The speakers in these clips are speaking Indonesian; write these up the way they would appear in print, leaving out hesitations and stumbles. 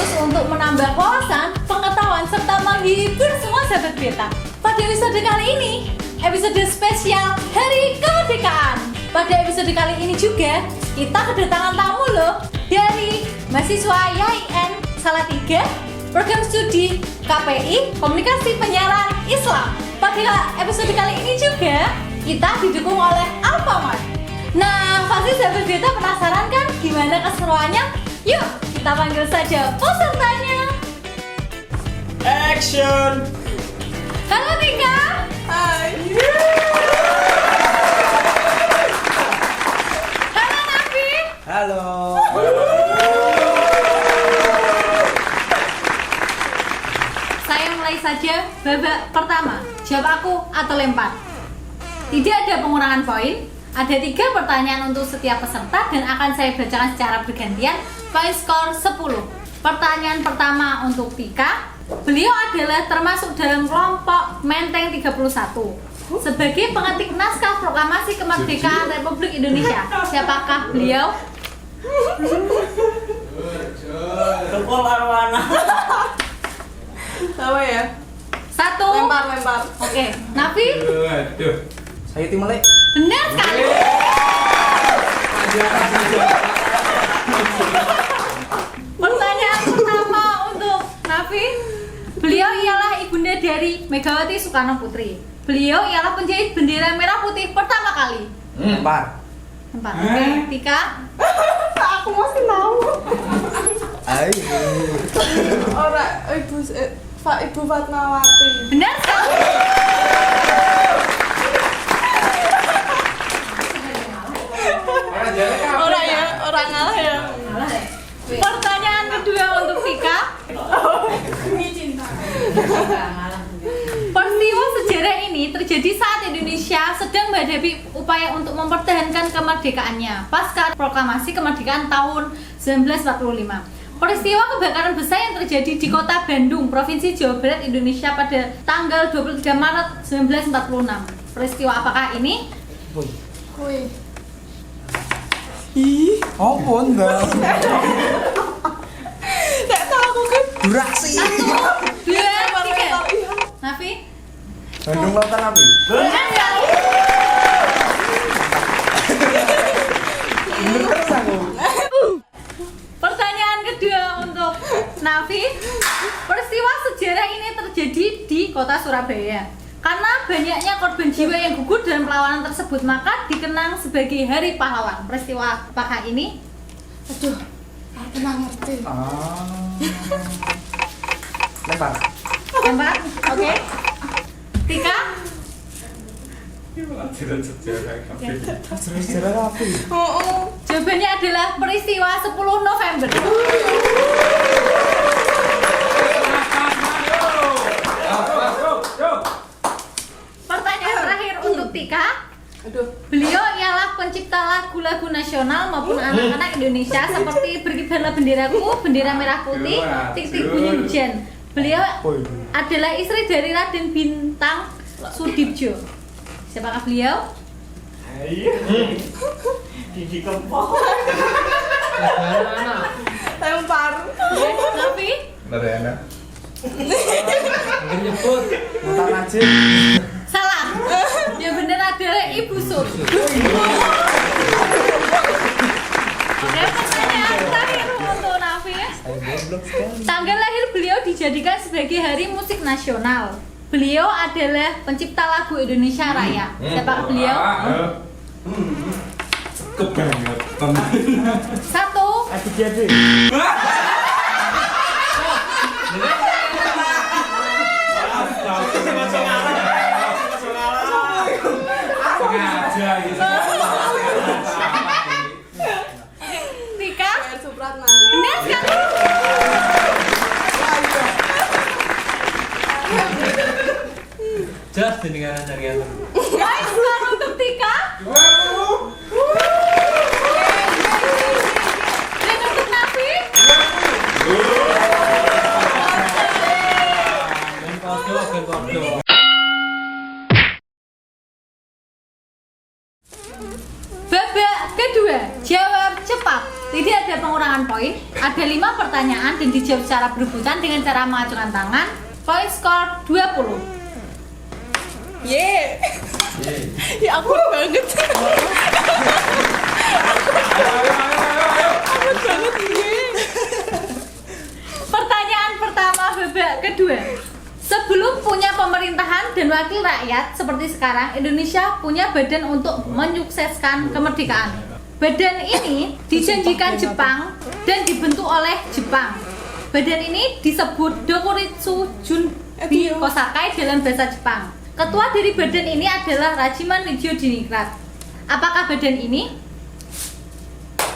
khusus untuk menambah wawasan, pengetahuan, serta menghibur semua sahabat beta. Pada episode kali ini, episode spesial Hari Kemerdekaan. Pada episode kali ini juga, kita kedatangan tamu loh dari mahasiswa YIN Salatiga, program studi KPI Komunikasi Penyiaran Islam. Pada episode kali ini juga, kita didukung oleh Alfamart. Nah, pasti sahabat beta penasaran kan gimana keseruannya? Yuk, kita panggil saja pesertanya. Action! Halo Tika. Hai. Halo Nafi. Halo. Saya mulai saja babak pertama. Jawab aku atau lempar. Tidak ada pengurangan poin. Ada 3 pertanyaan untuk setiap peserta dan akan saya bacakan secara bergantian. Poin skor 10. Pertanyaan pertama untuk Tika. Beliau adalah termasuk dalam kelompok Menteng 31 sebagai pengetik naskah proklamasi kemerdekaan Republik Indonesia. Siapakah beliau? Tukul Arwana. Apa ya? 1. Lempar. Oke, Nafi? Aduh. Saya Timele. Benar sekali. Pertanyaan pertama untuk Nafi. Beliau ialah ibunda dari Megawati Soekarno Putri. Beliau ialah penjahit bendera merah putih pertama kali. Lempar. Tempat. Oke, Tika. Aku masih tahu. Ayo. Ora Ibu Fatmawati. Benar sekali. Orang ngalah ya. Pertanyaan kedua untuk Tika. Peristiwa sejarah ini terjadi saat Indonesia sedang menghadapi upaya untuk mempertahankan kemerdekaannya pasca proklamasi kemerdekaan tahun 1945. Peristiwa kebakaran besar yang terjadi di kota Bandung, Provinsi Jawa Barat, Indonesia pada tanggal 23 Maret 1946. Peristiwa apakah ini? Kui. Apa enggak? Enggak tahu aku kan. Durasi. 1, 2, 3. Nafi? Bandung Lautan Api. Benar sekali. Bener terus aku. Pertanyaan kedua untuk Nafi. Peristiwa sejarah ini terjadi di kota Surabaya. Karena banyaknya korban jiwa yang gugur dalam perlawanan tersebut, maka dikenang sebagai Hari Pahlawan. Peristiwa apakah ini? Aduh, aku nggak ngerti. Lempar. Lempar? Oke. Tika? Sejarah apa? Jawabannya adalah peristiwa 10 November. Pertanyaan terakhir untuk Tika. Aduh. Beliau ialah pencipta lagu-lagu nasional maupun anak-anak Indonesia seperti Berkibarlah Benderaku, Bendera Merah Putih, Titik Bunyi Hujan. Beliau adalah istri dari Raden Bintang Sudibjo. Siapakah beliau? Gigi kempot. Lempar. Nafi? Narayana. Nyebut. Mutar Najib. Salah. Yang benar adalah Ibu Sur. Oke, pertanyaan terakhir untuk Nafi. Tanggal lahir beliau dijadikan sebagai hari musik nasional. Beliau adalah pencipta lagu Indonesia Raya. Siapakah beliau? Kebangetan. 1. Adik-adik. Tika? Supratman. Benar sekali. Jelas dengan cari yang Baik, sekarang untuk Tika. 20. Dan untuk Nafi. dan kodo. Babak kedua, jawab cepat. Tidak ada pengurangan poin. Ada 5 pertanyaan dan dijawab secara berebutan dengan cara mengacungkan tangan. Point score 20. Ye. Ya ampun banget. Ampun banget ye. Pertanyaan pertama babak kedua. Sebelum punya pemerintahan dan wakil rakyat seperti sekarang, Indonesia punya badan untuk menyukseskan kemerdekaan. Badan ini dijanjikan Jepang dan dibentuk oleh Jepang. Badan ini disebut Dokuritsu Junbi Kosakai dalam bahasa Jepang. Ketua dari badan ini adalah Rajiman Nijio Diningrat. Apakah badan ini?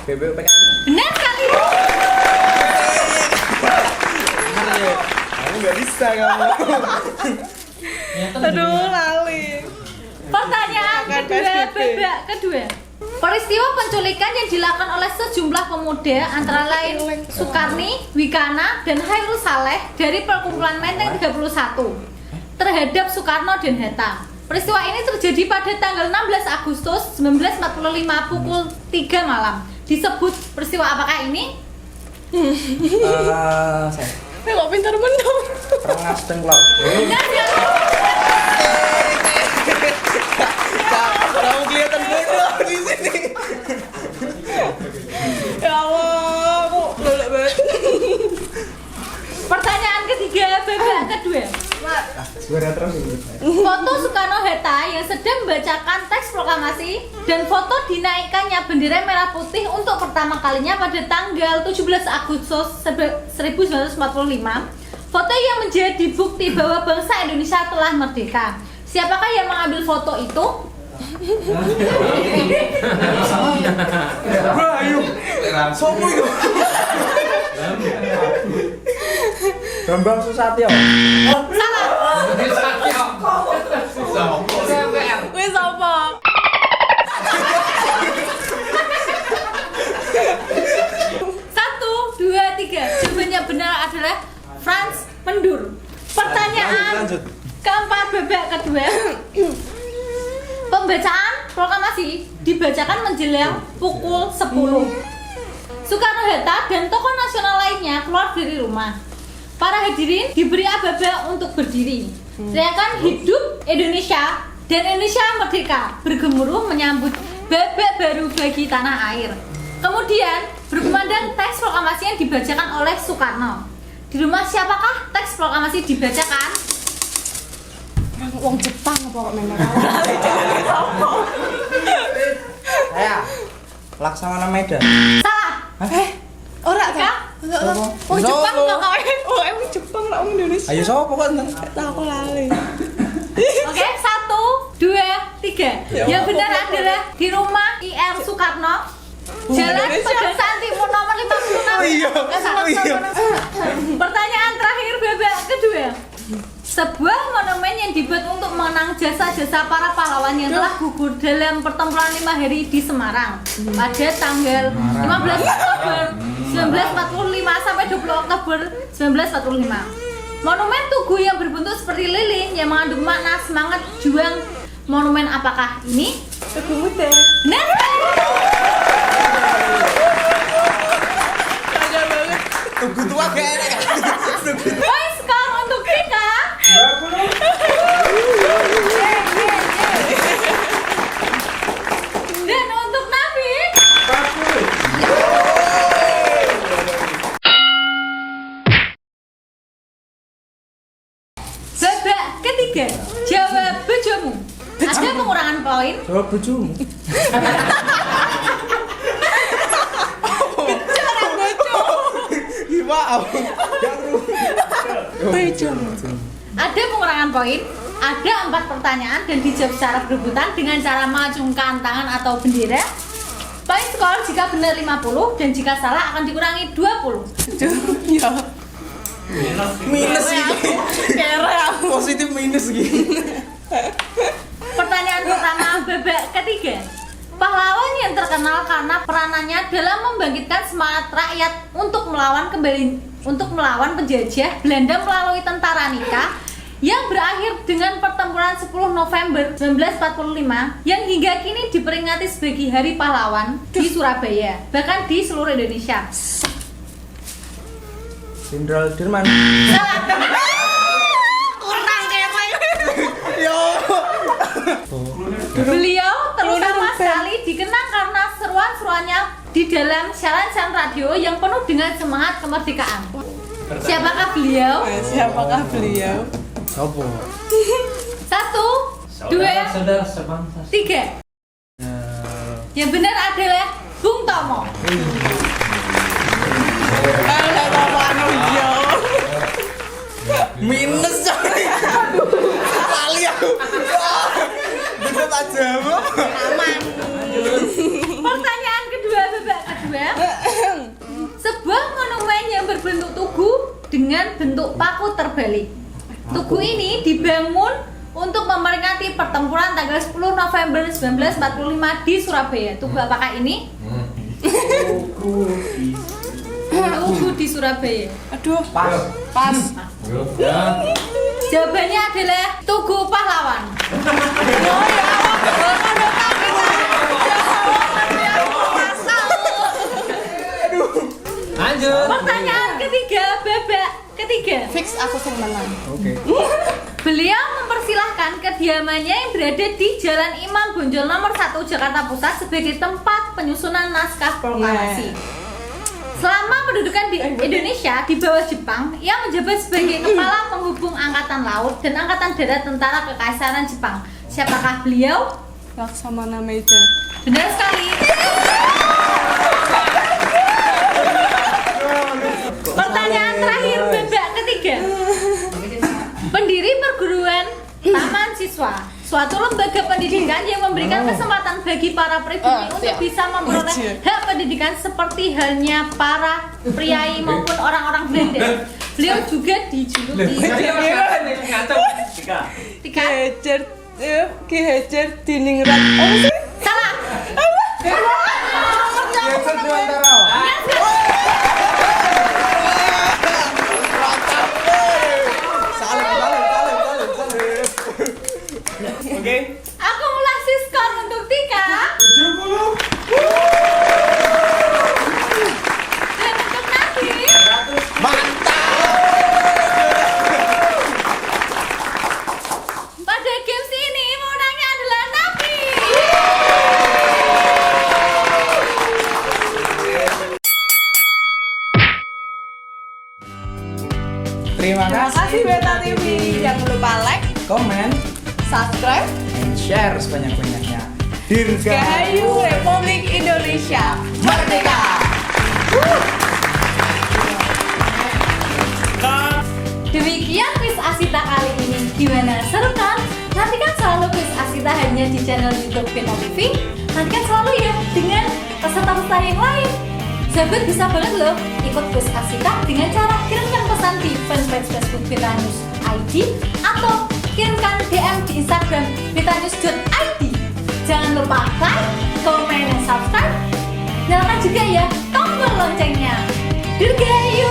BPUPKI. Benar sekali. Aku nggak bisa kamu. Aduh lali. Pertanyaan kedua, babak kedua. Peristiwa penculikan yang dilakukan oleh sejumlah pemuda antara lain Sukarni, Wikana, dan Hairul Saleh dari perkumpulan Menteng 31 terhadap Soekarno dan Hatta. Peristiwa ini terjadi pada tanggal 16 Agustus 1945 pukul 3 malam. Disebut peristiwa apakah ini? Saya Kok pintar bener. Perang Asteng Cloud. Benar sekali. Kamu kelihatan bodoh di sini. Ya Allah, kok lolek banget. Pertanyaan ketiga, babak kedua. Suara terus ini. Foto Soekarno-Hatta yang sedang membacakan teks proklamasi dan foto dinaikkannya bendera merah putih untuk pertama kalinya pada tanggal 17 Agustus 1945. Foto yang menjadi bukti bahwa bangsa Indonesia telah merdeka. Siapakah yang mengambil foto itu? Ayo. Sopo itu? Bambang Susatyo. Salah. Wis apa? Satu, dua, tiga. Jawabannya benar adalah Franz Mendur. Pertanyaan Lanjut. keempat babak kedua. Pembacaan proklamasi dibacakan menjelang pukul 10. Soekarno-Hatta dan tokoh nasional lainnya keluar dari rumah. Para hadirin diberi aba-aba untuk berdiri. Teriakan hidup Indonesia dan Indonesia merdeka bergemuruh menyambut babak baru bagi tanah air. Kemudian berkumandang teks proklamasi yang dibacakan oleh Soekarno. Di rumah siapakah teks proklamasi dibacakan? Wong Jepang apa kok memang. Saya Laksamana Medan. Salah. Ora ta? Kak? Wong Jepang Sopo? kok kae. Oh, emang Jepang lah wong Indonesia. Ayo sapa kan? Tak aku lali. Oke, 1, 2, 3. Yang benar adalah di rumah IR Soekarno, Jalan Indonesia. Pegasan Timur nomor 56. Oh iya. Salah, Oh iya. Pertanyaan terakhir babak kedua. Sebuah monumen yang dibuat untuk mengenang jasa-jasa para pahlawan yang telah gugur dalam pertempuran 5 hari di Semarang pada tanggal 15 Oktober 1945 sampai 20 Oktober 1945. Monumen tugu yang berbentuk seperti lilin yang mengandung makna semangat juang. Monumen apakah ini? Tugu muda. Benar. Kagak banget. Tugu tua gak enak. Poin skor untuk kita. Dan untuk Nafi. Babak ketiga, jawab bojomu. Ada pengurangan poin. Jawab bojomu. Gimana? Ada pengurangan poin. Ada 4 pertanyaan dan dijawab secara berebutan dengan cara mengacungkan tangan atau bendera. Poin skor jika benar 50 dan jika salah akan dikurangi 20. Ya. Minus gitu. Kere aku. Positif minus gitu. Pertanyaan pertama babak ketiga. Pahlawan yang terkenal karena peranannya dalam membangkitkan semangat rakyat untuk melawan penjajah Belanda melalui tentara Nika yang berakhir dengan pertempuran 10 November 1945 yang hingga kini diperingati sebagai Hari Pahlawan di Surabaya, bahkan di seluruh Indonesia. Jenderal Dirman. Kurang kayak apa ini? Yo. Beliau terutama sekali dikenang karena seruan-seruannya di dalam siaran-siaran radio yang penuh dengan semangat kemerdekaan. Siapakah beliau? Siapakah beliau? Sopo? 1, 2, Saudara sebangsa. 3. Yang benar adalah Bung Tomo. Enggak tahu anu yo. Minus coy. Kali aku. Bener aja. Aman. Pertanyaan kedua, babak kedua. Sebuah monumen yang berbentuk tugu dengan bentuk paku terbalik. Tugu ini dibangun untuk memperingati pertempuran tanggal 10 November 1945 di Surabaya. Tugu apakah ini? Tugu di Surabaya. Aduh. Pas. Ya. Jawabannya adalah Tugu Pahlawan. Oh ya, Lanjut. pertanyaan ketiga, babak ketiga. Fix aku sing menang. Oke. Beliau mempersilahkan kediamannya yang berada di Jalan Imam Bonjol nomor 1 Jakarta Pusat sebagai tempat penyusunan naskah proklamasi. Selama pendudukan di Indonesia di bawah Jepang, ia menjabat sebagai kepala penghubung Angkatan Laut dan Angkatan Darat Tentara Kekaisaran Jepang. Siapakah beliau? Laksamana Meida. Benar sekali. Pertanyaan terakhir, babak ketiga. Pendiri perguruan Taman Siswa, suatu lembaga pendidikan yang memberikan kesempatan bagi para pribumi untuk siap. bisa memperoleh hak pendidikan seperti halnya para priai maupun orang-orang Belanda. Beliau juga dijuluki Ngaco. Tiga. Tiga. Ki Hajar Diningrat. Apa sih? Salah. Yang sementara. Oke. Akumulasi skor untuk Tika 70. dan untuk Nabi. Pada games ini pemenangnya adalah Nabi. Terima Terima kasih kasih. Beta TV. Jangan lupa like, Komen subscribe. and share sebanyak-banyaknya. Dirgahayu. Dirgahayu Republik Indonesia Merdeka. Demikian quiz Asita kali ini. Gimana, seru kan? Nantikan selalu quiz Asita hanya di channel YouTube Beta TV. Nantikan selalu ya dengan peserta-peserta yang lain. Sahabat bisa banget loh ikut quiz Asita dengan cara kirimkan pesan di fanpage Facebook Beta News ID atau kirimkan DM di Instagram betanews.id. Jangan lupa like, komen, dan subscribe. Nyalakan juga ya tombol loncengnya. Dirgahayu